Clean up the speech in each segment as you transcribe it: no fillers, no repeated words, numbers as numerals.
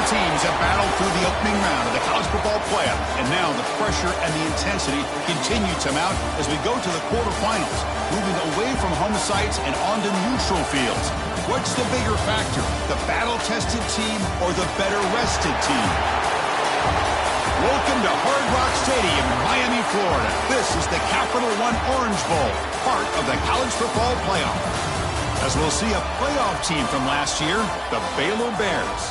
teams have battled through the opening round of the college football playoff, and now the pressure and the intensity continue to mount as we go to the quarterfinals, moving away from home sites and onto neutral fields. What's the bigger factor, the battle-tested team or the better-rested team? Welcome to Hard Rock Stadium in Miami, Florida. This is the Capital One Orange Bowl, part of the college football playoff. As we'll see a playoff team from last year, the Baylor Bears,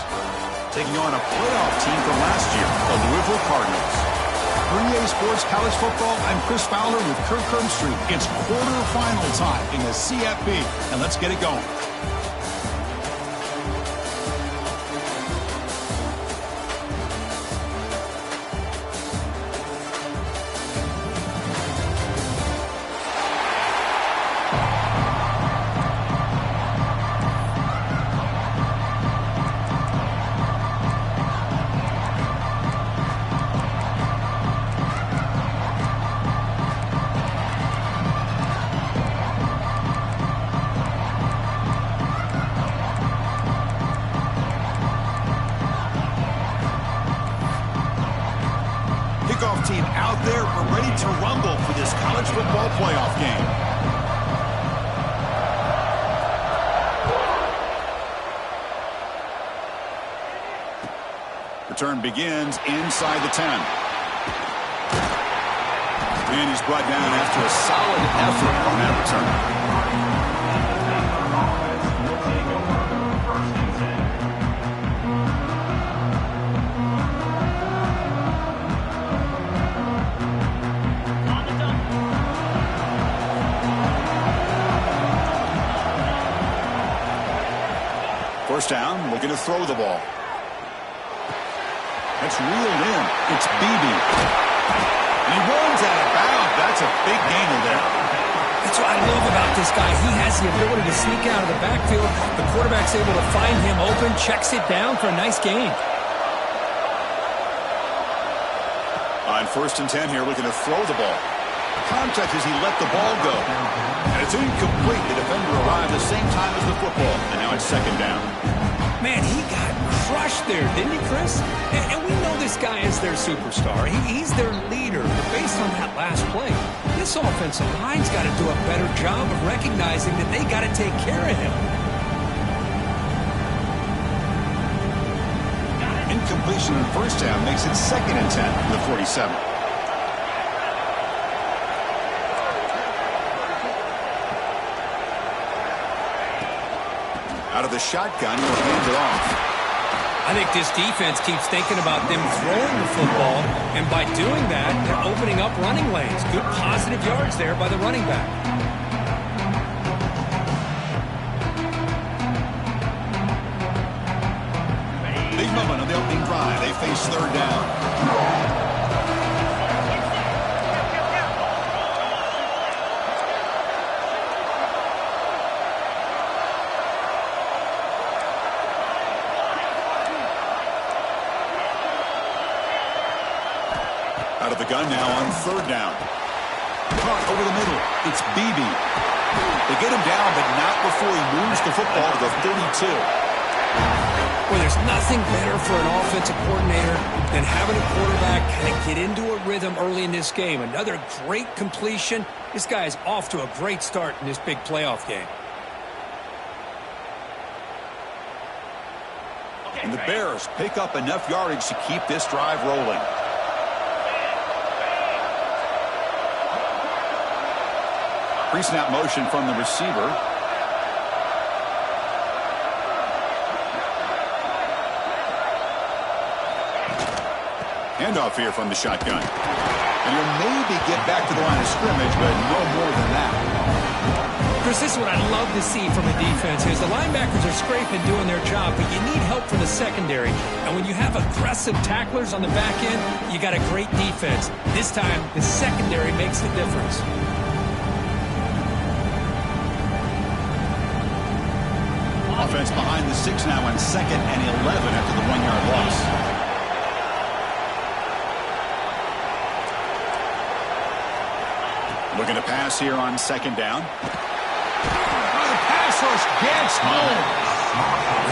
taking on a playoff team from last year, the Louisville Cardinals. For EA Sports College Football, I'm Chris Fowler with Kirk Herbstreit. It's quarterfinal time in the CFP, and let's get it going. Team out there, we're ready to rumble for this college football playoff game. Return begins inside the 10. And he's brought down after a solid effort on that return. First down, looking to throw the ball. That's reeled in. It's Beebe. And he runs out of bounds. That's a big gainer there. That's what I love about this guy. He has the ability to sneak out of the backfield. The quarterback's able to find him open, checks it down for a nice gain. On 1st and 10 here, looking to throw the ball. Contact as he let the ball go. And it's incomplete. The defender arrived the same time as the football. And now it's 2nd down. Man, he got crushed there, didn't he, Chris? And we know this guy is their superstar. He's their leader. But based on that last play, this offensive line's got to do a better job of recognizing that they got to take care of him. Incompletion on 1st down makes it 2nd and 10 from the 47. Out of the shotgun, he'll hand it off. I think this defense keeps thinking about them throwing the football, and by doing that, they're opening up running lanes. Good positive yards there by the running back. Big moment on the opening drive. They face 3rd down. Out of the gun now on 3rd down. Caught over the middle. It's Beebe. They get him down, but not before he moves the football to the 32. Well, there's nothing better for an offensive coordinator than having a quarterback kind of get into a rhythm early in this game. Another great completion. This guy is off to a great start in this big playoff game. And the Bears pick up enough yardage to keep this drive rolling. Pre-snap motion from the receiver. Handoff here from the shotgun. And he'll maybe get back to the line of scrimmage, but no more than that. Chris, this is what I love to see from a defense is the linebackers are scraping doing their job, but you need help from the secondary. And when you have aggressive tacklers on the back end, you got a great defense. This time, the secondary makes the difference. Offense behind the 6 now on 2nd and 11 after the 1-yard loss. Looking to pass here on 2nd down. The pass just gets home.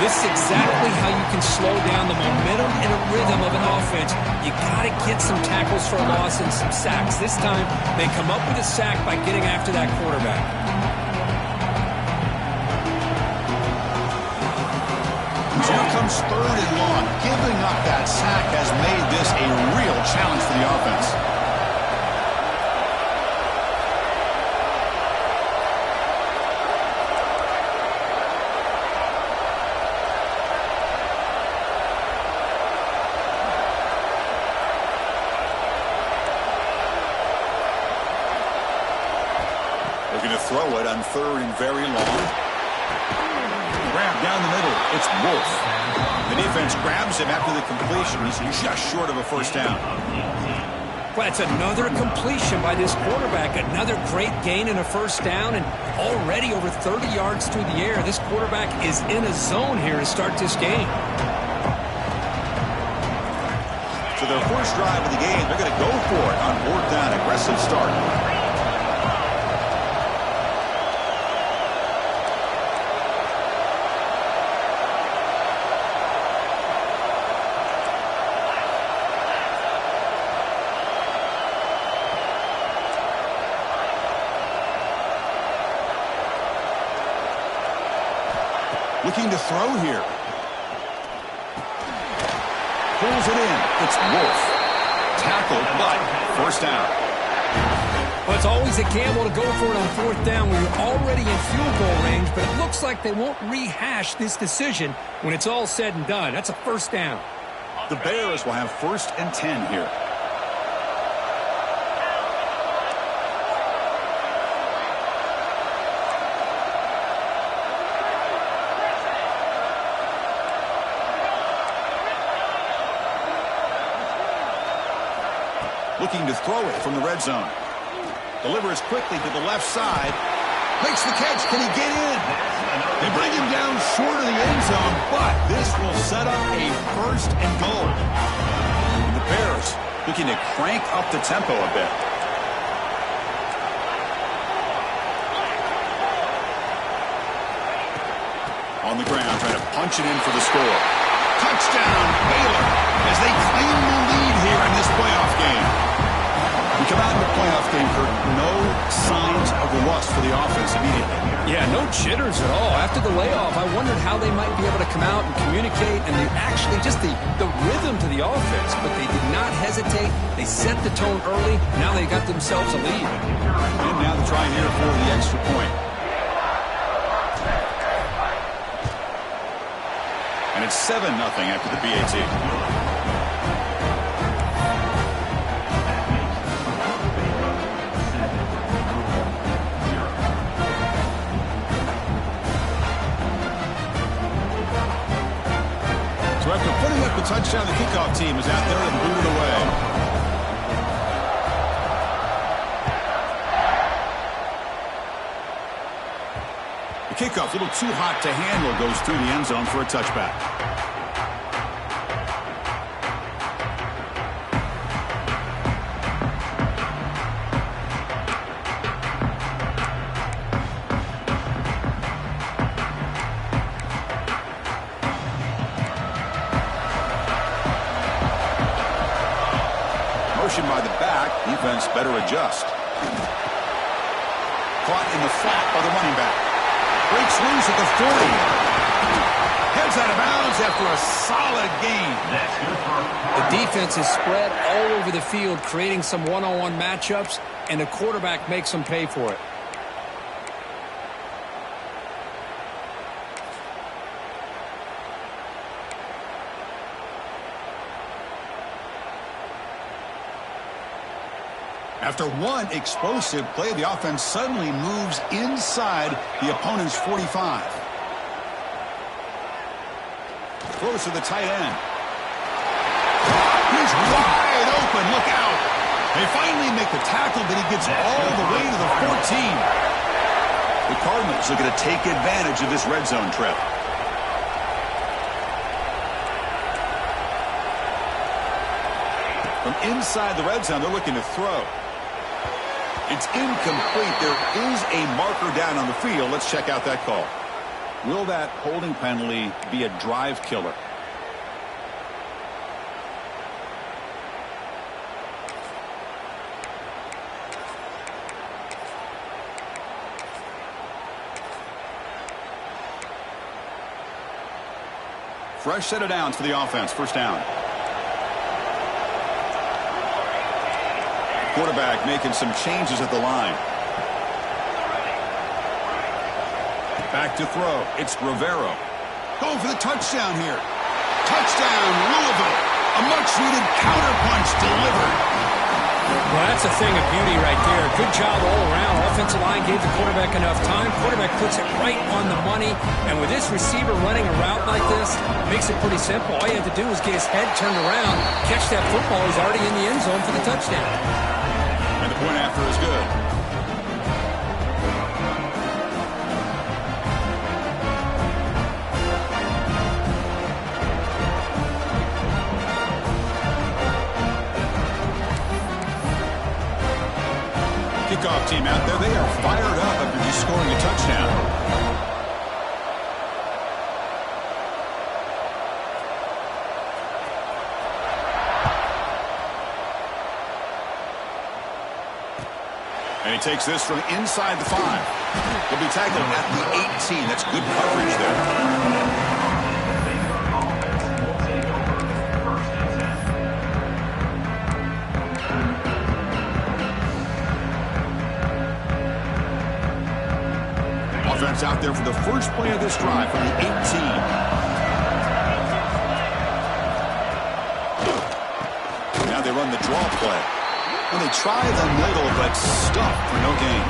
This is exactly how you can slow down the momentum and a rhythm of an offense. You got to get some tackles for a loss and some sacks. This time, they come up with a sack by getting after that quarterback. Here comes 3rd and long. Giving up that sack has made this a real challenge for the offense. Looking to throw it on 3rd and very long. Grab down the middle. It's Wolf. The defense grabs him after the completion. He's just short of a first down. Well, it's another completion by this quarterback. Another great gain and a first down, and already over 30 yards through the air. This quarterback is in a zone here to start this game. So their first drive of the game, they're going to go for it on 4th down. Aggressive start. Looking to throw here. Pulls it in. It's Wolf. Tackled, but first down. Well, it's always a gamble to go for it on 4th down when you're already in field goal range, but it looks like they won't rehash this decision when it's all said and done. That's a first down. The Bears will have 1st and 10 here. Looking to throw it from the red zone. Delivers quickly to the left side. Makes the catch. Can he get in? They bring him down short of the end zone, but this will set up a 1st and goal. And the Bears looking to crank up the tempo a bit. On the ground, trying to punch it in for the score. Touchdown, Baylor, as they claim the lead here in this playoff game. We come out in the playoff game, Kurt, no signs of rust for the offense immediately. Yeah, no jitters at all. After the layoff, I wondered how they might be able to come out and communicate and actually just the rhythm to the offense. But they did not hesitate. They set the tone early. Now they got themselves a lead. And now they're trying here for the extra point. And it's 7-0 after the BAT. So after putting up the touchdown, the kickoff team is out there and booted away. The kickoff, a little too hot to handle, goes through the end zone for a touchback. Motion by the back, defense better adjust. Caught in the flat by the running back. Breaks loose at the 40. Heads out of bounds after a solid gain. The defense is spread all over the field, creating some one-on-one matchups, and the quarterback makes them pay for it. After one explosive play, the offense suddenly moves inside the opponent's 45. Throws to the tight end. He's wide open. Look out. They finally make the tackle, but he gets all the way to the 14. The Cardinals are going to take advantage of this red zone trip. From inside the red zone, they're looking to throw. It's incomplete. There is a marker down on the field. Let's check out that call. Will that holding penalty be a drive killer? Fresh set of downs for the offense. First down. Quarterback making some changes at the line. Back to throw. It's Rivero. Going for the touchdown here. Touchdown, Louisville. A much-needed counterpunch delivered. Well, that's a thing of beauty right there. Good job all around. Offensive line gave the quarterback enough time. Quarterback puts it right on the money. And with this receiver running a route like this, it makes it pretty simple. All you have to do is get his head turned around, catch that football. He's already in the end zone for the touchdown. And the point after is good. Kickoff team out there. They are fired up after just scoring a touchdown. And he takes this from inside the 5. He'll be tackled at the 18. That's good coverage there. Offense out there for the first play of this drive from the 18. Now they run the draw play. When they try the middle, but stuffed for no gain.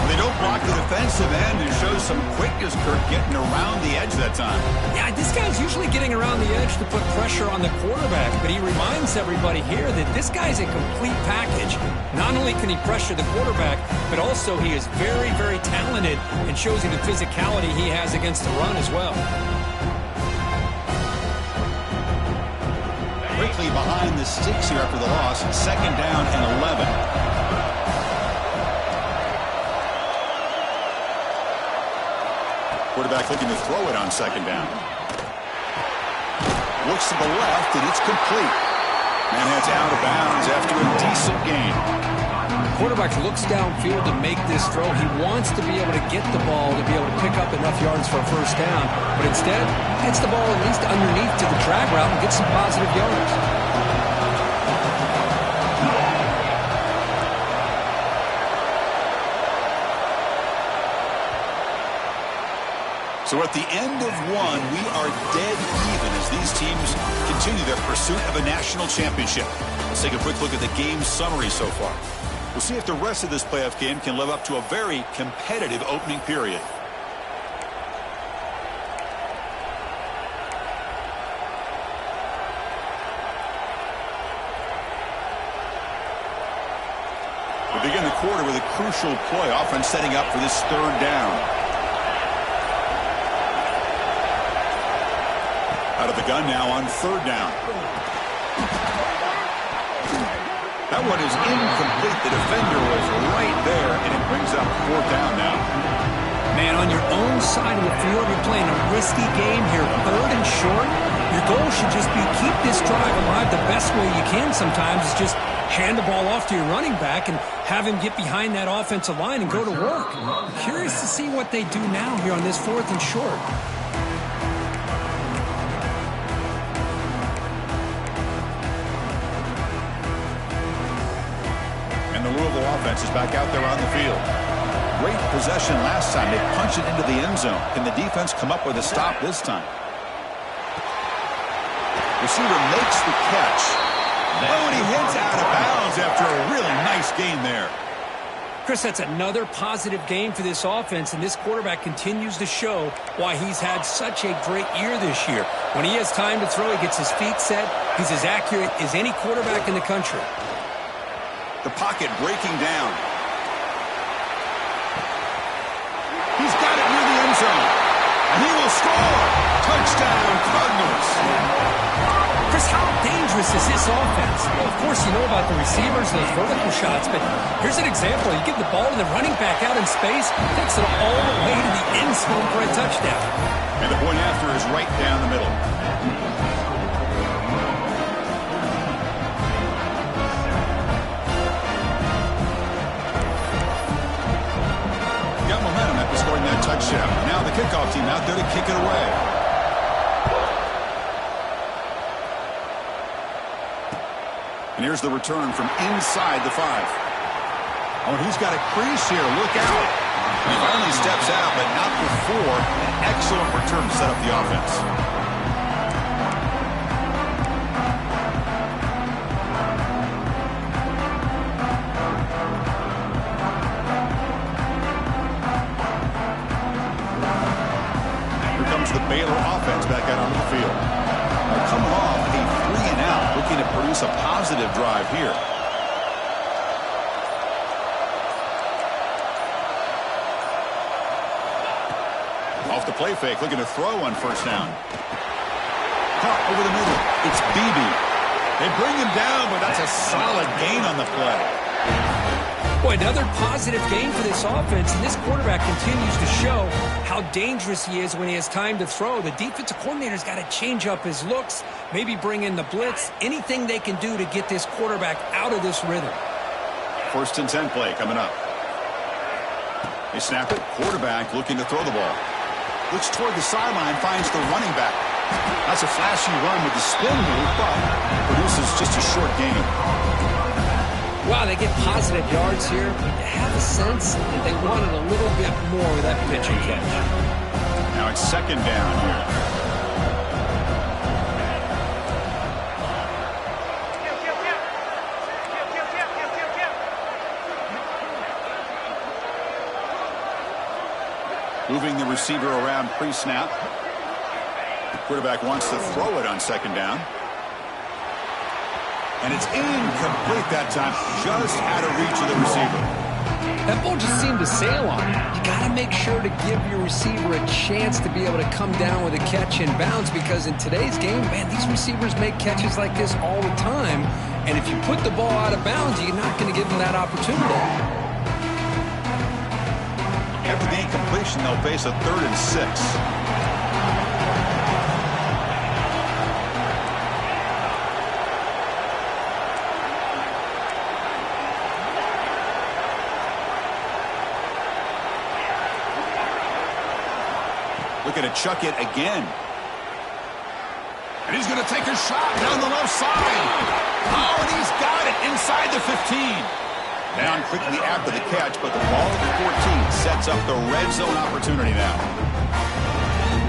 They don't block the defensive end and show some quickness, Kirk, getting around the edge that time. Yeah, this guy's usually getting around the edge to put pressure on the quarterback, but he reminds everybody here that this guy's a complete package. Not only can he pressure the quarterback, but also he is very, very talented and shows you the physicality he has against the run as well. Quickly behind the sticks here after the loss. Second down and 11. Quarterback looking to throw it on second down. Looks to the left, and it's complete. And heads out of bounds after a decent gain. Quarterback looks downfield to make this throw. He wants to be able to get the ball to be able to pick up enough yards for a first down. But instead, heads the ball at least underneath to the drag route and gets some positive yards. So at the end of one, we are dead even as these teams continue their pursuit of a national championship. Let's take a quick look at the game summary so far. We'll see if the rest of this playoff game can live up to a very competitive opening period. We begin the quarter with a crucial play, offense setting up for this third down. Out of the gun now on third down. That one is incomplete. The defender was right there, and it brings up fourth down now. Man, on your own side of the field, you're playing a risky game here. Third and short. Your goal should just be keep this drive alive the best way you can sometimes is just hand the ball off to your running back and have him get behind that offensive line and go to work. I'm curious to see what they do now here on this fourth and short. And the Louisville offense is back out there on the field. Great possession last time. They punched it into the end zone. Can the defense come up with a stop this time? Receiver makes the catch. Oh, and he heads out of bounds after a really nice gain there. Chris, that's another positive game for this offense, and this quarterback continues to show why he's had such a great year this year. When he has time to throw, he gets his feet set. He's as accurate as any quarterback in the country. The pocket breaking down. He's got it near the end zone. And he will score. Touchdown, Cardinals. Chris, how dangerous dangerous is this offense? Well, of course, you know about the receivers, those vertical shots, but here's an example. You give the ball to the running back out in space, takes it all the way to the end zone for a touchdown. And the point after is right down the middle. Got momentum after scoring that touchdown. Now the kickoff team out there to kick it away. And here's the return from inside the 5. Oh, and he's got a crease here. Look out. He finally steps out, but not before an excellent return to set up the offense. Here comes the Baylor offense back out onto the field. Now coming off a 3-and-out, looking to produce a positive drive here. Off the play fake, looking to throw on first down. Caught over the middle. It's Beebe. They bring him down, but that's a solid gain on the play. Boy, another positive gain for this offense, and this quarterback continues to show how dangerous he is when he has time to throw. The defensive coordinator's got to change up his looks, maybe bring in the blitz, anything they can do to get this quarterback out of this rhythm. 1st and 10 play coming up. They snap it. Quarterback looking to throw the ball. Looks toward the sideline, finds the running back. That's a flashy run with the spin move, but produces just a short gain. Wow, they get positive yards here. But you have a sense that they wanted a little bit more with that pitch and catch. Now it's 2nd down here. Moving the receiver around pre-snap. Quarterback wants to throw it on 2nd down. And it's incomplete that time. Just out of reach of the receiver. That ball just seemed to sail on him. You got to make sure to give your receiver a chance to be able to come down with a catch and bounce, because in today's game, man, these receivers make catches like this all the time. And if you put the ball out of bounds, you're not going to give them that opportunity. After the incompletion, they'll face a 3rd and 6. Looking to chuck it again. And he's going to take a shot down the left side. Oh, and he's got it inside the 15. Down quickly after the catch, but the ball at the 14 sets up the red zone opportunity now.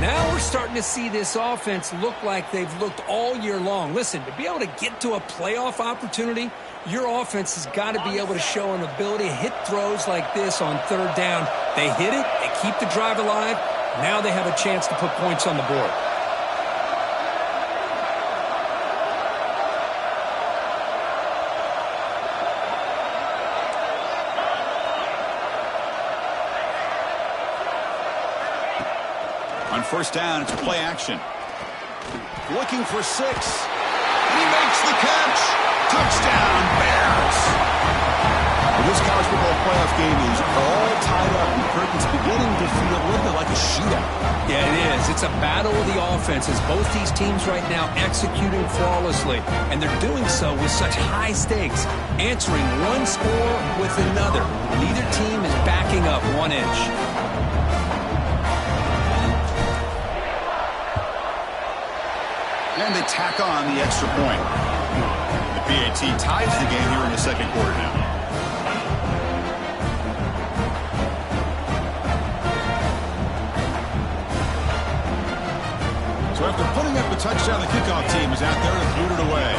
Now we're starting to see this offense look like they've looked all year long. Listen, to be able to get to a playoff opportunity, your offense has got to be able to show an ability to hit throws like this on 3rd down. They hit it, they keep the drive alive. Now they have a chance to put points on the board. On 1st down, it's play action. Looking for 6. He makes the catch. Touchdown, Bears. Well, this college football playoff game is all tied up, and curtains beginning to feel a little bit like a shootout. Yeah, it is. It's a battle of the offenses. Both these teams right now executing flawlessly, and they're doing so with such high stakes, answering one score with another. Neither team is backing up 1 inch. And they tack on the extra point. The PAT ties the game here in the 2nd quarter now. So after putting up a touchdown, the kickoff team is out there to boot it away.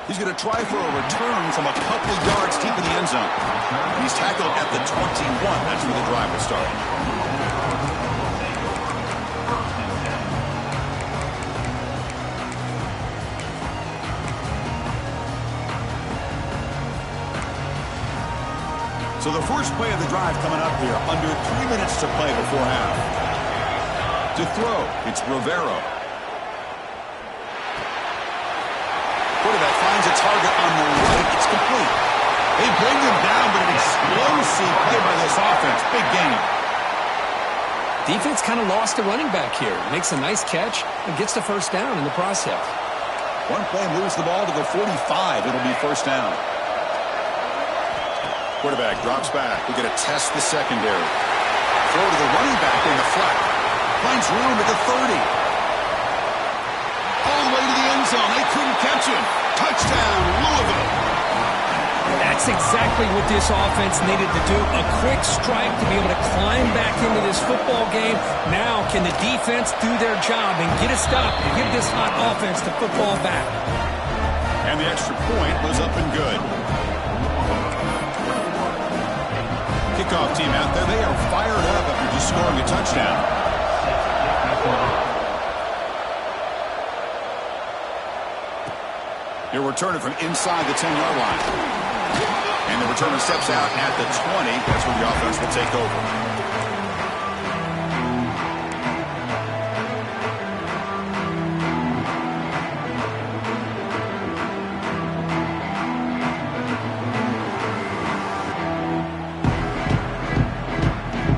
He's going to try for a return from a couple of yards deep in the end zone. He's tackled at the 21. That's where the drive will start. So the first play of the drive coming up here, under 3 minutes to play before half. To throw, it's Rivero. Quarterback finds a target on the right. It's complete. They bring him down, but an explosive play by this offense. Big game. Defense kind of lost a running back here. Makes a nice catch and gets the first down in the process. One play moves the ball to the 45. It'll be first down. Quarterback drops back. We're going to test the secondary. Throw to the running back in the flat. Finds room at the 30. All the way to the end zone. They couldn't catch him. Touchdown, Louisville. That's exactly what this offense needed to do. A quick strike to be able to climb back into this football game. Now can the defense do their job and get a stop and give this hot offense the football back? And the extra point was up and good. Kickoff team out there. They are fired up after just scoring a touchdown. He'll return it from inside the 10-yard line. And the returner steps out at the 20. That's where the offense will take over.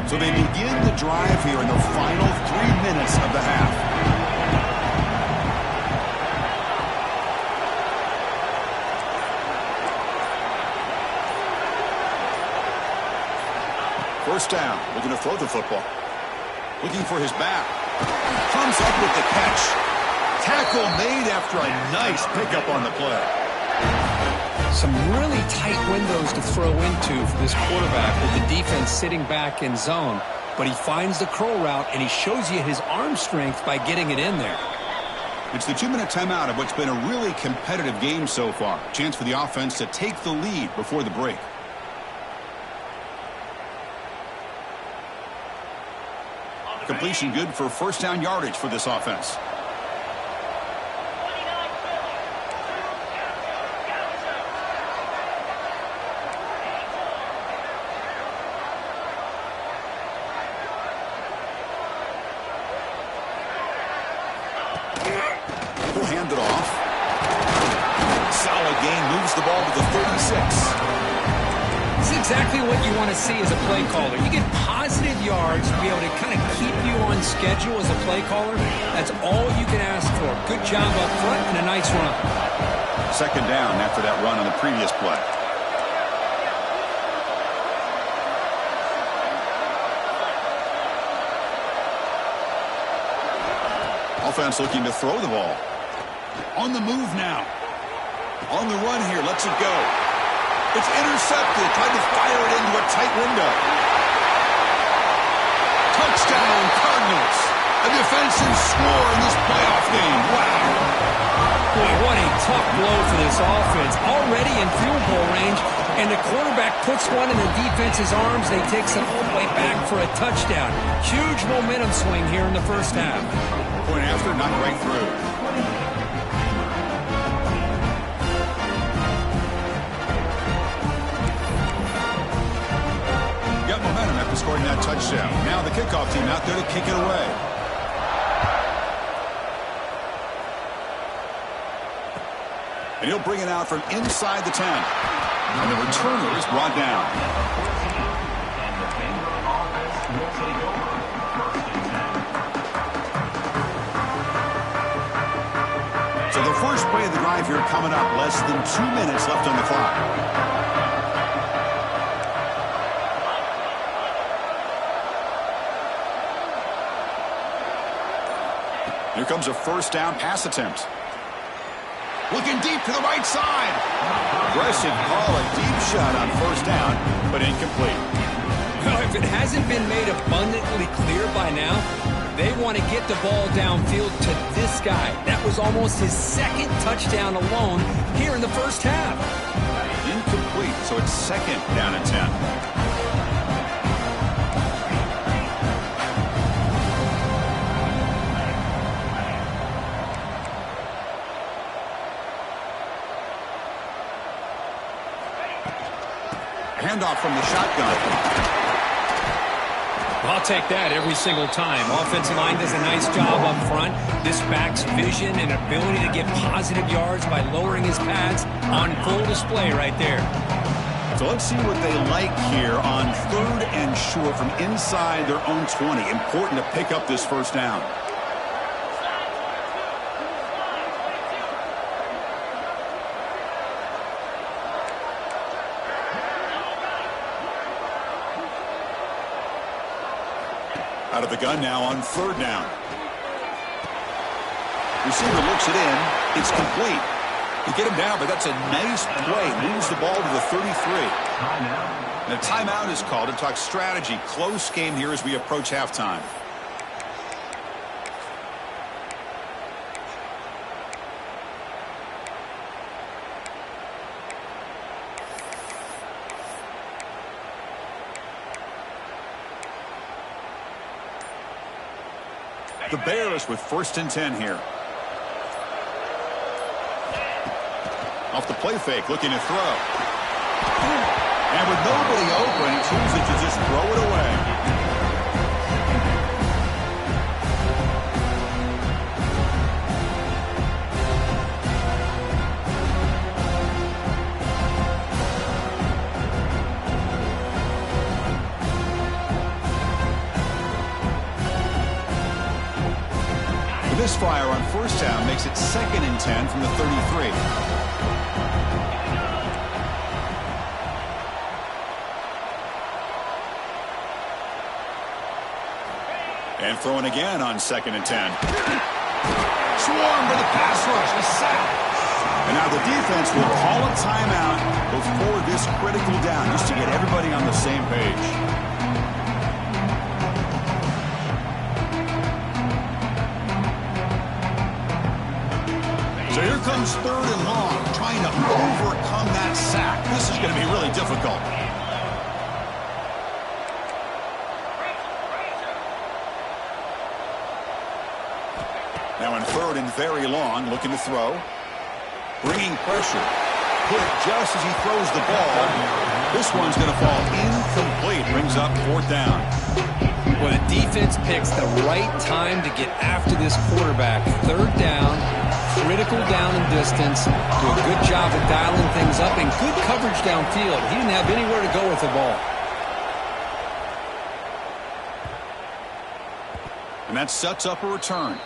So they begin the drive here in the final 3 minutes of the half. First down, looking to throw the football. Looking for his back. Comes up with the catch. Tackle made after a nice pickup on the play. Some really tight windows to throw into for this quarterback with the defense sitting back in zone. But he finds the curl route, and he shows you his arm strength by getting it in there. It's the 2-minute timeout of what's been a really competitive game so far. Chance for the offense to take the lead before the break. Completion good for first down yardage for this offense. He'll hand it off. Solid gain, moves the ball to the 36. This is exactly what you want to see as a play caller. You get positive yards to be able to kind of keep you on schedule as a play caller. That's all you can ask for. Good job up front and a nice run. Second down after that run on the previous play. Offense looking to throw the ball. On the move now. On the run here, lets it go. It's intercepted. Tried to fire it into a tight window. Touchdown, Cardinals. A defensive score in this playoff game. Wow. Boy, what a tough blow for this offense. Already in field goal range, and the quarterback puts one in the defense's arms. They take some all the way back for a touchdown. Huge momentum swing here in the first half. Point after, not right through. Got momentum after scoring that touchdown. Now the kickoff team out there to kick it away. And he'll bring it out from inside the 10. And the returner is brought down. So the first play of the drive here coming up. Less than 2 minutes left on the clock. Here comes a first down pass attempt. Looking deep to the right side. Aggressive call, a deep shot on first down, but incomplete. Well, if it hasn't been made abundantly clear by now, they want to get the ball downfield to this guy. That was almost his second touchdown alone here in the first half. Incomplete, so it's second down and 10. Handoff from the shotgun. I'll take that every single time. Offensive line does a nice job up front. This back's vision and ability to get positive yards by lowering his pads on full display right there. So let's see what they like here on 3rd and short from inside their own 20. Important to pick up this first down. Out of the gun now on 3rd down. Receiver looks it in. It's complete. You get him down, but that's a nice play. Moves the ball to the 33. And a timeout is called to talk strategy. Close game here as we approach halftime. The Bears with 1st and 10 here. Off the play fake, looking to throw. And with nobody open, he chooses to just throw it away. Misfire on 1st down makes it 2nd and 10 from the 33. And throwing again on 2nd and 10. Swarm for the pass rush, a sack. And now the defense will call a timeout before this critical down, just to get everybody on the same page. So here comes 3rd and long, trying to overcome that sack. This is going to be really difficult. Now in 3rd and very long, looking to throw. Bringing pressure. Hit just as he throws the ball. This one's going to fall incomplete. Brings up 4th down. Well, the defense picks the right time to get after this quarterback. 3rd down. Critical down and distance. Do a good job of dialing things up and good coverage downfield. He didn't have anywhere to go with the ball. And that sets up a return.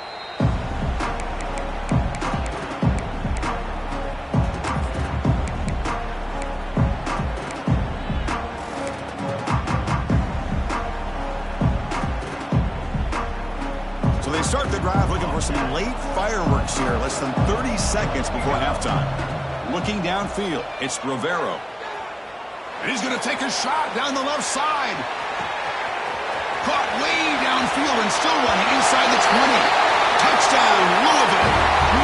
Start the drive looking for some late fireworks here. Less than 30 seconds before halftime. Looking downfield, it's Rivero. And he's going to take a shot down the left side. Caught way downfield and still running inside the 20. Touchdown, Louisville.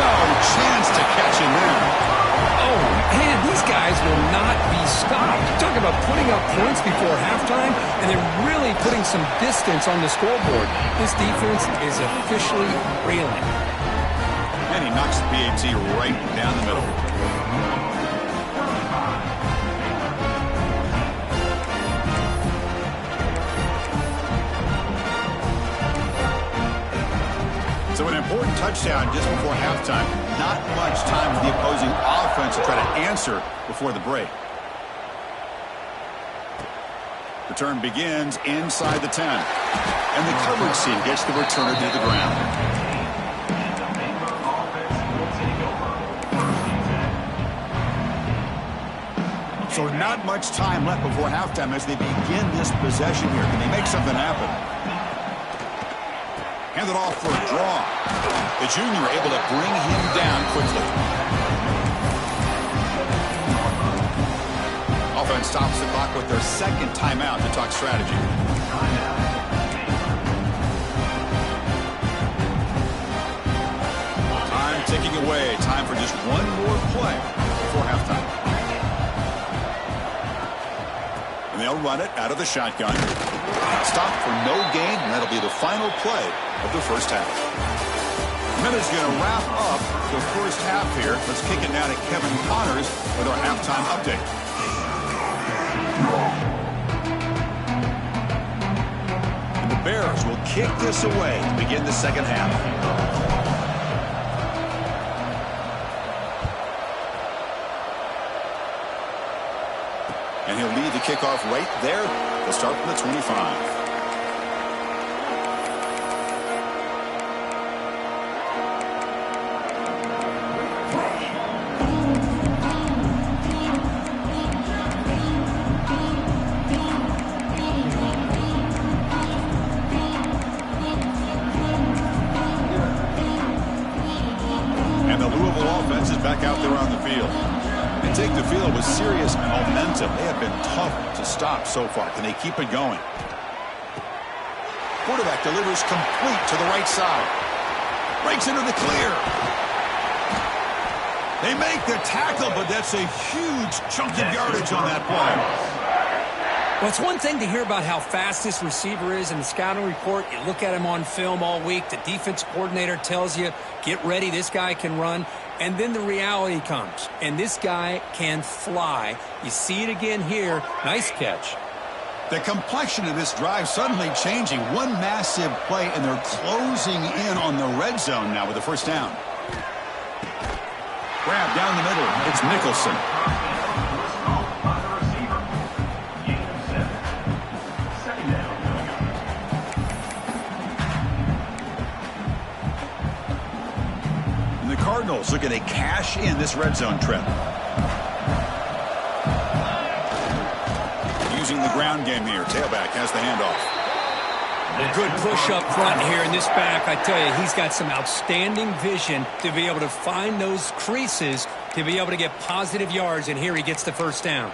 No chance to catch him there. Oh, man, these guys will not be stopped. Talk about putting up points before halftime and then really putting some distance on the scoreboard. This defense is officially reeling. And he knocks the PAT right down the middle. So an important touchdown just before halftime. Not much time for the opposing offense to try to answer before the break. Return begins inside the 10. And the coverage team gets the returner to the ground. So not much time left before halftime as they begin this possession here. Can they make something happen? Hand it off for a draw. The junior able to bring him down quickly. Offense stops the clock with their 2nd timeout to talk strategy. Time ticking away. Time for just one more play before halftime. And they'll run it out of the shotgun. Stop for no gain, and that'll be the final play of the first half. Minute's going to wrap up the first half here. Let's kick it now to Kevin Connors with our halftime update. And the Bears will kick this away to begin the second half. And he'll lead the kickoff right there. They'll start from the 25. And the Louisville offense is back out there on the field. They take the field with serious momentum. They have been tough to stop so far. Can they keep it going? Quarterback delivers complete to the right side. Breaks into the clear. They make the tackle, but that's a huge chunk of yardage on that play. Well, it's one thing to hear about how fast this receiver is in the scouting report. You look at him on film all week. The defense coordinator tells you, get ready, this guy can run. And then the reality comes, and this guy can fly. You see it again here. Nice catch. The complexion of this drive suddenly changing. One massive play, and they're closing in on the red zone now with the first down. Grab down the middle. It's Nicholson. And the Cardinals looking to cash in this red zone trip. Using the ground game here. Tailback has the handoff. A good push up front here in this back. I tell you, he's got some outstanding vision to be able to find those creases to be able to get positive yards, and here he gets the first down.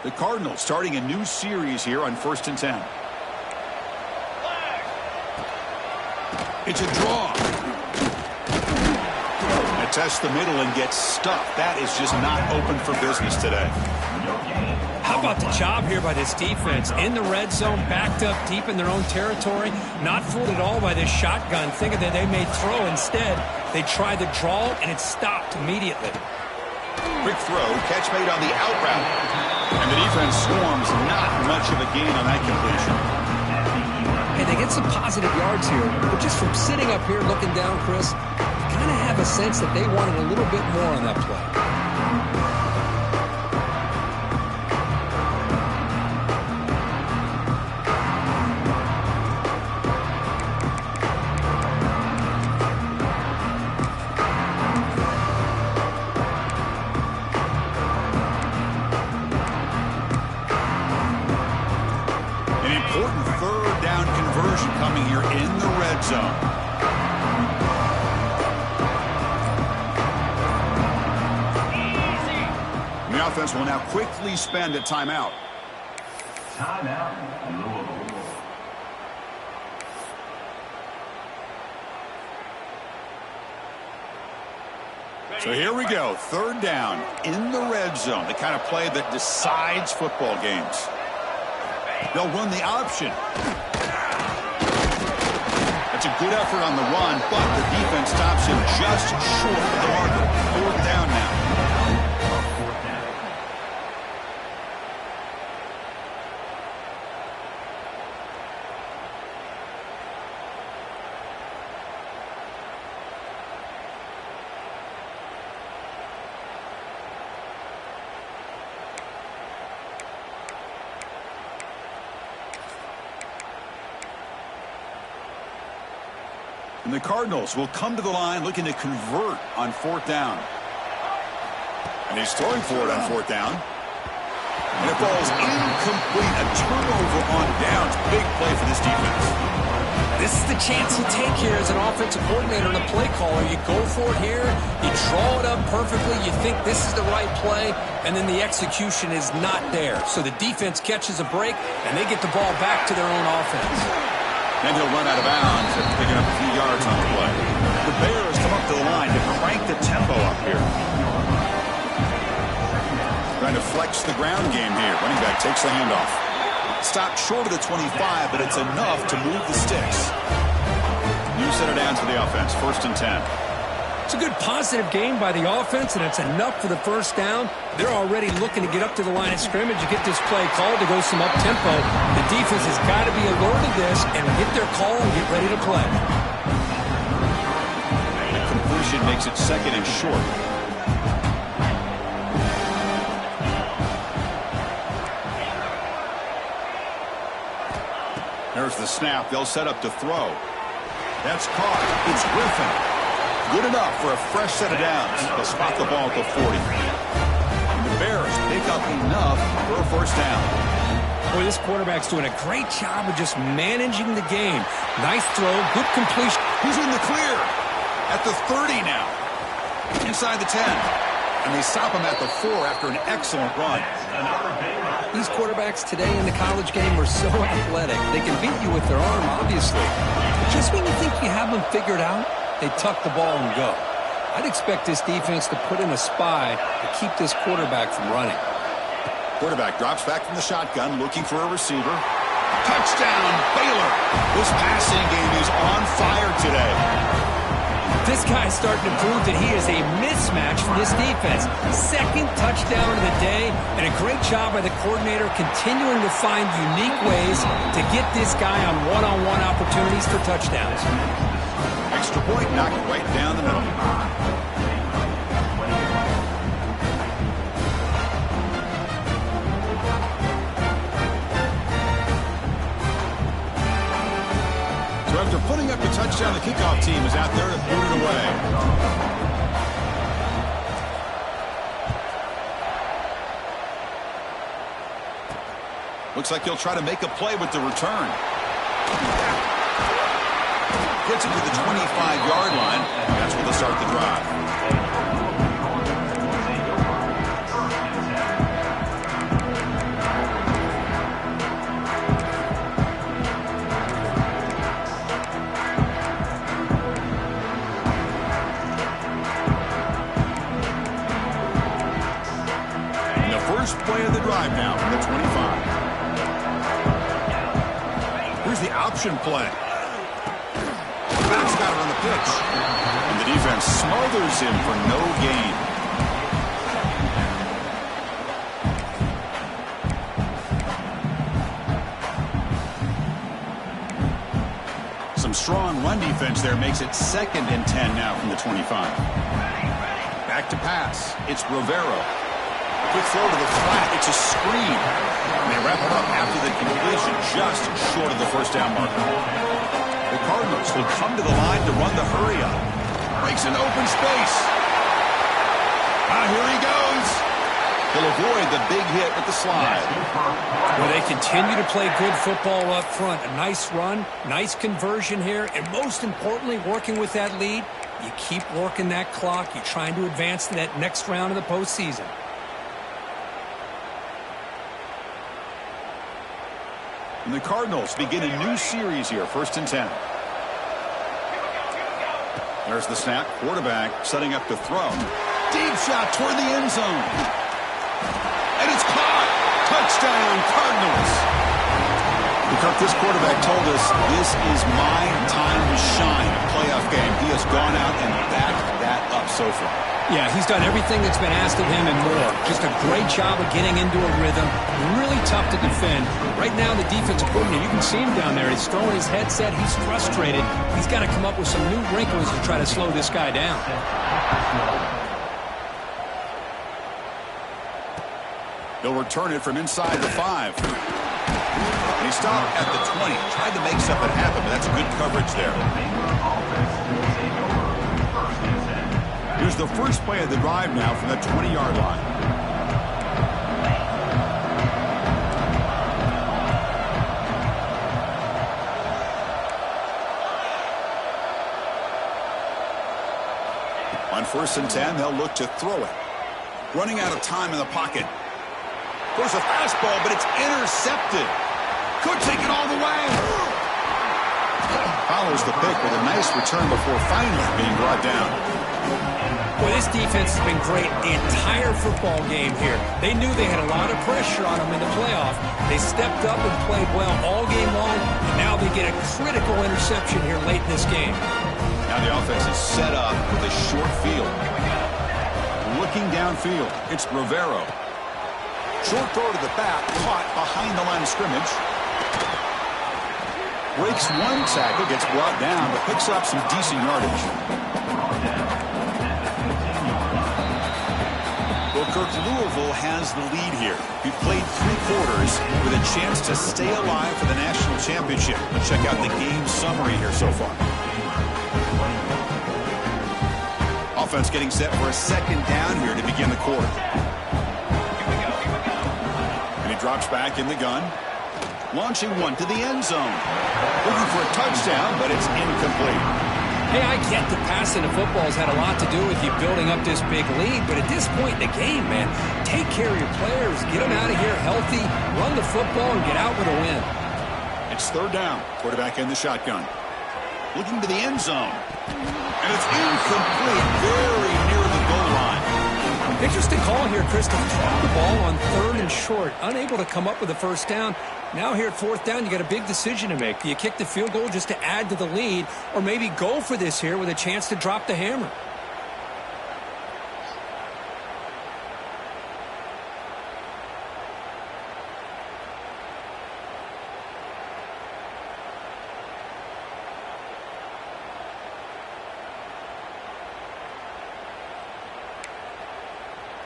The Cardinals starting a new series here on 1st and 10. It's a draw. Tests the middle and gets stuffed. That is just not open for business today. How about the job here by this defense? In the red zone, backed up deep in their own territory, not fooled at all by this shotgun, thinking that they may throw. Instead, they tried to draw, and it stopped immediately. Quick throw, catch made on the out route. And the defense swarms, not much of a gain on that completion. And they get some positive yards here, but just from sitting up here looking down, Chris, kind of have a sense that they wanted a little bit more on that play. An important third down conversion coming here in the red zone. The offense will now quickly spend a timeout. Timeout. So here we go. Third down in the red zone. The kind of play that decides football games. They'll run the option. That's a good effort on the run, but the defense stops him just short of the marker. Fourth down now. And the Cardinals will come to the line looking to convert on fourth down. And he's throwing for it on fourth down. And it falls incomplete. A turnover on downs. Big play for this defense. This is the chance you take here as an offensive coordinator and a play caller. You go for it here. You draw it up perfectly. You think this is the right play, and then the execution is not there. So the defense catches a break, and they get the ball back to their own offense. And he'll run out of bounds after picking up a few yards on the play. The Bears come up to the line to crank the tempo up here. Trying to flex the ground game here. Running back takes the handoff. Stopped short of the 25, but it's enough to move the sticks. New set of downs for the offense. 1st and 10. It's a good positive game by the offense, and it's enough for the first down. They're already looking to get up to the line of scrimmage and get this play called to go some up-tempo. The defense has got to be alert to this and get their call and get ready to play. The completion makes it 2nd and short. There's the snap. They'll set up to throw. That's caught. It's Griffin. Good enough for a fresh set of downs. They'll spot the ball at the 40. And the Bears pick up enough for a first down. Boy, this quarterback's doing a great job of just managing the game. Nice throw, good completion. He's in the clear at the 30 now. Inside the 10. And they stop him at the 4 after an excellent run. These quarterbacks today in the college game are so athletic. They can beat you with their arm, obviously. But just when you think you have them figured out, they tuck the ball and go. I'd expect this defense to put in a spy to keep this quarterback from running. Quarterback drops back from the shotgun, looking for a receiver. Touchdown, Baylor. This passing game is on fire today. This guy's starting to prove that he is a mismatch for this defense. 2nd touchdown of the day, and a great job by the coordinator continuing to find unique ways to get this guy on one-on-one opportunities for touchdowns. Extra point knocked right down the middle. So after putting up the touchdown, the kickoff team is out there to boot it away. Looks like he'll try to make a play with the return. Gets it to the 25-yard line. That's where they'll start the drive. And the first play of the drive now from the 25. Here's the option play. Back's got it on the pitch. And the defense smothers him for no gain. Some strong run defense there makes it 2nd and 10 now from the 25. Back to pass. It's Rivero. Quick throw to the flat. It's a screen. And they wrap it up after the completion just short of the first down marker. The Cardinals will come to the line to run the hurry-up. Breaks an open space. Here he goes. He'll avoid the big hit with the slide. Well, they continue to play good football up front. A nice run, nice conversion here, and most importantly, working with that lead, you keep working that clock. You're trying to advance to that next round of the postseason. And the Cardinals begin a new series here, 1st and 10. There's the snap. Quarterback setting up to throw. Deep shot toward the end zone. And it's caught. Touchdown, Cardinals. This quarterback told us this is my time to shine. A playoff game. He has gone out and backed that up so far. Yeah, he's done everything that's been asked of him and more. Just a great job of getting into a rhythm. Really tough to defend. Right now, the defensive coordinator, you can see him down there. He's throwing his headset. He's frustrated. He's got to come up with some new wrinkles to try to slow this guy down. They'll return it from inside the 5. And he stopped at the 20. Tried to make something happen, but that's good coverage there. Here's the first play of the drive now from the 20-yard line. On 1st and 10, they'll look to throw it. Running out of time in the pocket. There's a fastball, but it's intercepted. Could take it all the way. Follows the pick with a nice return before finally being brought down. Well, this defense has been great the entire football game here. They knew they had a lot of pressure on them in the playoff. They stepped up and played well all game long, and now they get a critical interception here late in this game. Now the offense is set up with a short field. Looking downfield, it's Rivero. Short throw to the back, caught behind the line of scrimmage. Breaks one tackle, gets brought down, but picks up some decent yardage. Well, Kirk, Louisville has the lead here. We've played 3 quarters with a chance to stay alive for the national championship. Let's check out the game summary here so far. Offense getting set for a second down here to begin the quarter. And he drops back in the gun. Launching one to the end zone. Looking for a touchdown, but it's incomplete. Hey, I get the passing of football has had a lot to do with you building up this big lead, but at this point in the game, man, take care of your players, get them out of here healthy, run the football, and get out with a win. It's third down. Quarterback in the shotgun. Looking to the end zone. And it's incomplete, very near the goal line. Interesting call here, Chris, to throw the ball on 3rd and short, unable to come up with a first down. Now here at 4th down, you got a big decision to make. Do you kick the field goal just to add to the lead, or maybe go for this here with a chance to drop the hammer?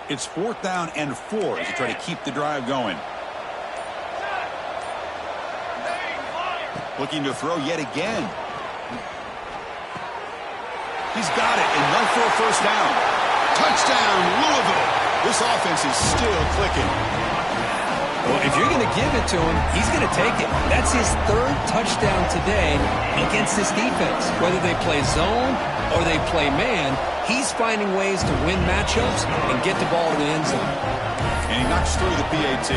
It's 4th down and 4 as you try to keep the drive going. Looking to throw yet again. He's got it, enough for a first down. Touchdown, Louisville. This offense is still clicking. Well, if you're going to give it to him, he's going to take it. That's his 3rd touchdown today against this defense. Whether they play zone or they play man, he's finding ways to win matchups and get the ball to the end zone. And he knocks through the PAT.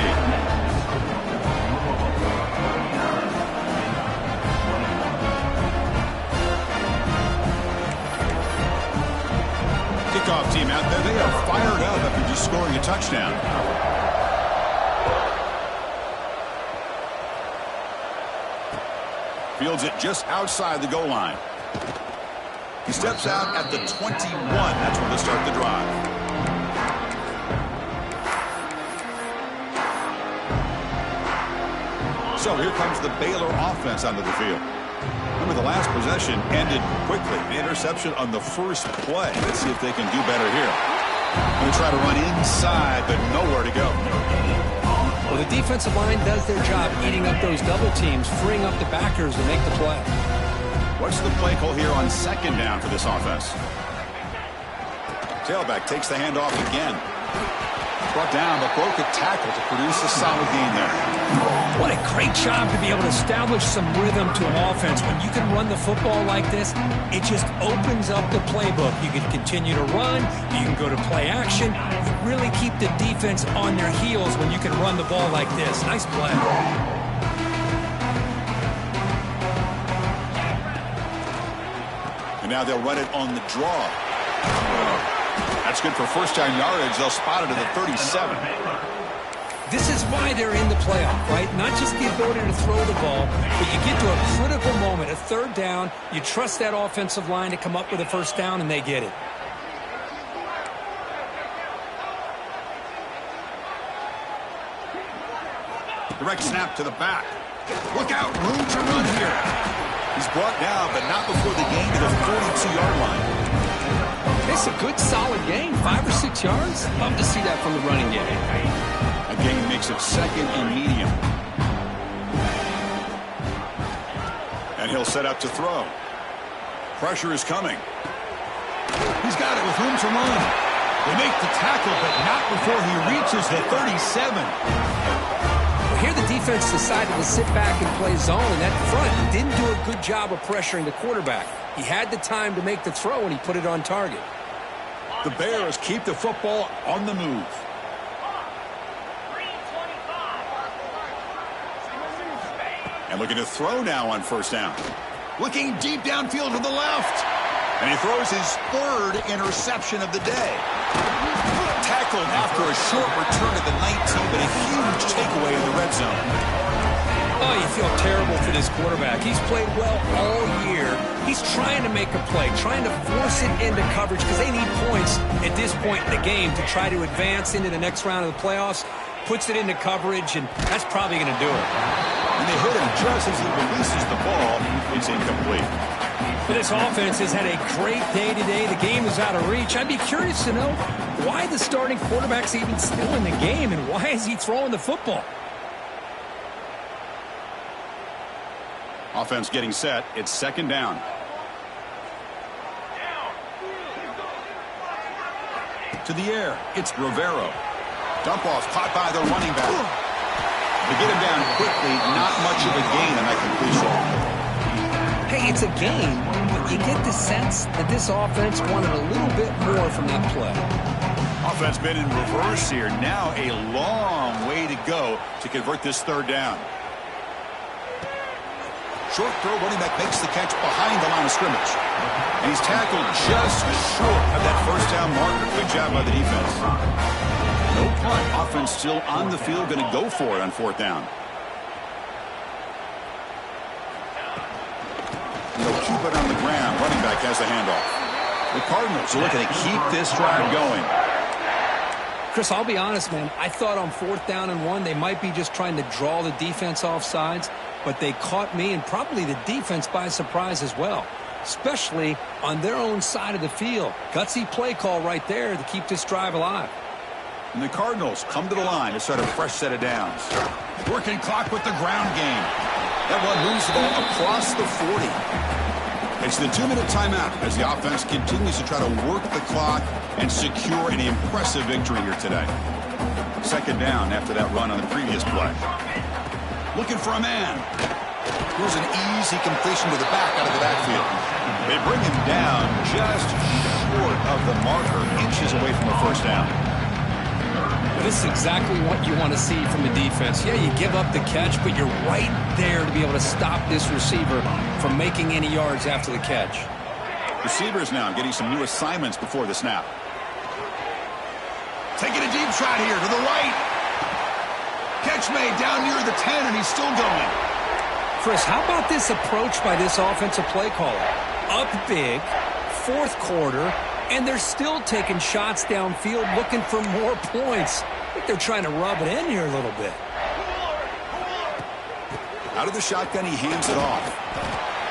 Kickoff team out there. They are fired up after just scoring a touchdown. Fields it just outside the goal line. He steps out at the 21. That's where they'll start the drive. So here comes the Baylor offense onto the field. Remember, the last possession ended quickly. The interception on the first play. Let's see if they can do better here. Going to try to run inside, but nowhere to go. Well, the defensive line does their job eating up those double teams, freeing up the backers to make the play. What's the play call here on 2nd down for this offense? Tailback takes the handoff again. Brought down, but broke a tackle to produce a solid gain there. What a great job to be able to establish some rhythm to an offense. When you can run the football like this, it just opens up the playbook. You can continue to run. You can go to play action. You really keep the defense on their heels when you can run the ball like this. Nice play. And now they'll run it on the draw. That's good for first down yardage. They'll spot it at the 37. This is why they're in the playoff, right? Not just the ability to throw the ball, but you get to a critical moment, a 3rd down. You trust that offensive line to come up with a first down, and they get it. Direct snap to the back. Look out, room to run here. He's brought down, but not before the gain to the 42-yard line. It's a good, solid gain, 5 or 6 yards. Love to see that from the running game. A gain makes it 2nd and medium. And he'll set up to throw. Pressure is coming. He's got it with room to run. They make the tackle, but not before he reaches the 37. Well, here the defense decided to sit back and play zone, and that front didn't do a good job of pressuring the quarterback. He had the time to make the throw, and he put it on target. The Bears keep the football on the move. And looking to throw now on first down. Looking deep downfield to the left. And he throws his 3rd interception of the day. Tackled after a short return to the 19, but a huge takeaway in the red zone. Oh, you feel terrible for this quarterback. He's played well all year. He's trying to make a play, trying to force it into coverage because they need points at this point in the game to try to advance into the next round of the playoffs. Puts it into coverage, and that's probably going to do it. And they hit him just as he releases the ball. It's incomplete. But this offense has had a great day today. The game is out of reach. I'd be curious to know why the starting quarterback's even still in the game, and why is he throwing the football? Offense getting set. It's second down. To the air. It's Rivero. Dump off caught by the running back. They get him down quickly. Not much of a gain on that completion. Hey, it's a game, but you get the sense that this offense wanted a little bit more from that play. Offense been in reverse here. Now a long way to go to convert this third down. Short throw, running back makes the catch behind the line of scrimmage. And he's tackled just short of that first down marker. Good job by the defense. No punt. Offense still on the field, going to go for it on fourth down. They'll keep it on the ground. Running back has the handoff. The Cardinals are looking to keep this drive going. Chris, I'll be honest, man. I thought on fourth down and 1, they might be just trying to draw the defense off sides, but they caught me and probably the defense by surprise as well, especially on their own side of the field. Gutsy play call right there to keep this drive alive. And the Cardinals come to the line to start a fresh set of downs. Working clock with the ground game. That one moves the ball across the 40. It's the 2-minute timeout as the offense continues to try to work the clock and secure an impressive victory here today. Second down after that run on the previous play. Looking for a man. Here's an easy completion to the back out of the backfield. They bring him down just short of the marker, inches away from a first down. This is exactly what you want to see from the defense. Yeah, you give up the catch, but you're right there to be able to stop this receiver from making any yards after the catch. Receivers now getting some new assignments before the snap. Taking a deep shot here to the right. Catch made down near the 10, and he's still going. Chris, how about this approach by this offensive play caller? Up big, fourth quarter, and they're still taking shots downfield looking for more points. I think they're trying to rub it in here a little bit. Out of the shotgun, he hands it off.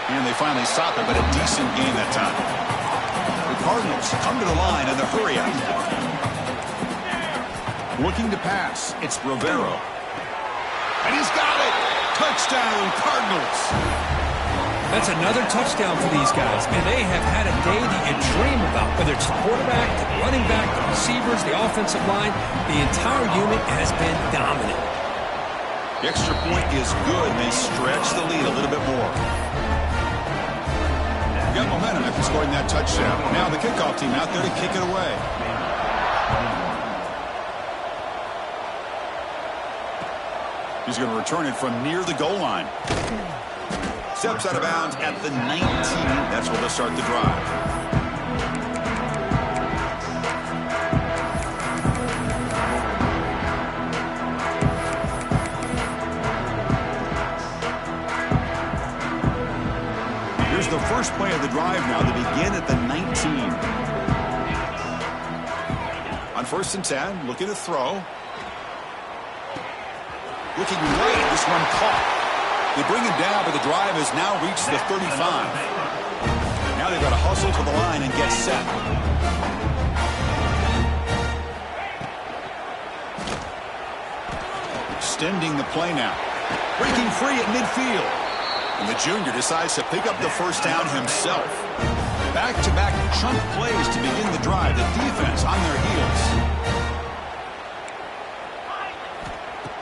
And they finally stop it, but a decent game that time. The Cardinals come to the line in the hurry up. Looking to pass. It's Rivero. And he's got it. Touchdown, Cardinals. That's another touchdown for these guys, and they have had a day that you dream about, whether it's the quarterback, the running back, the receivers, the offensive line. The entire unit has been dominant. The extra point is good, and they stretch the lead a little bit more. Got momentum after scoring that touchdown. Now the kickoff team out there to kick it away. He's going to return it from near the goal line. Steps out of bounds at the 19. That's where they'll start the drive. Here's the first play of the drive now to begin at the 19. On 1st and 10, looking to throw. Looking right, this one caught. They bring him down, but the drive has now reached the 35. Now they've got to hustle to the line and get set. Extending the play now. Breaking free at midfield. And the junior decides to pick up the first down himself. Back-to-back chunk plays to begin the drive. The defense on their heels.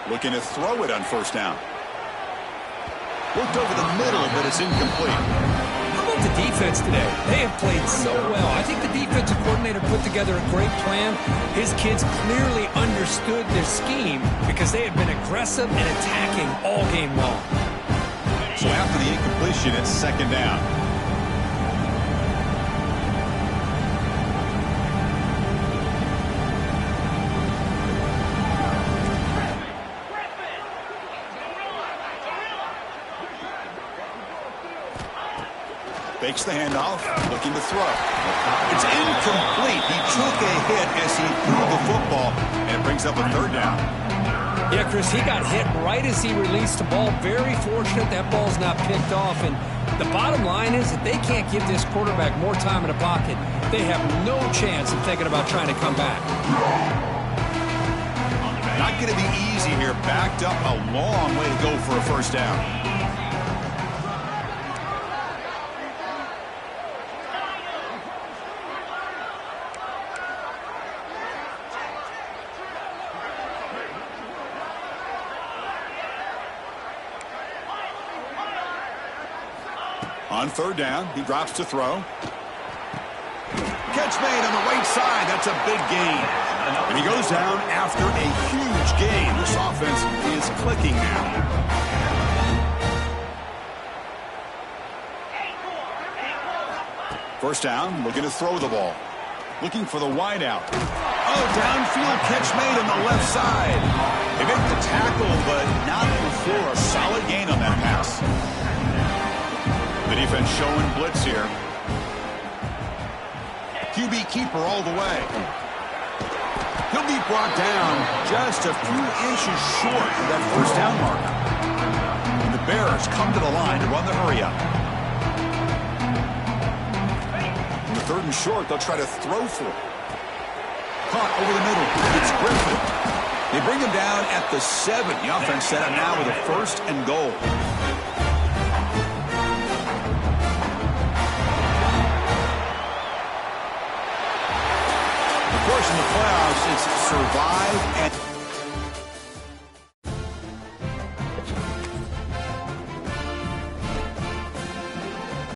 Looking to throw it on first down. Looked over the middle, but it's incomplete. How about the defense today? They have played so well. I think the defensive coordinator put together a great plan. His kids clearly understood their scheme because they have been aggressive and attacking all game long. So after the incompletion, it's second down. Fakes the handoff, looking to throw. It's incomplete. He took a hit as he threw the football, and it brings up a third down. Yeah, Chris, he got hit right as he released the ball. Very fortunate that ball's not picked off. And the bottom line is that they can't give this quarterback more time in the pocket. They have no chance of thinking about trying to come back. Not going to be easy here. Backed up a long way to go for a first down. On third down, he drops to throw. Catch made on the right side. That's a big gain. And he goes down after a huge gain. This offense is clicking now. First down, looking to throw the ball. Looking for the wide out. Oh, downfield catch made on the left side. They make the tackle, but not before a solid gain on that pass. The defense showing blitz here. QB keeper all the way. He'll be brought down just a few inches short of that first down marker. And the Bears come to the line to run the hurry up. In the third and short, they'll try to throw for it. Caught over the middle. It's Griffin. They bring him down at the 7. The offense set up now with a first and goal. Of course, in the playoffs, it's survive and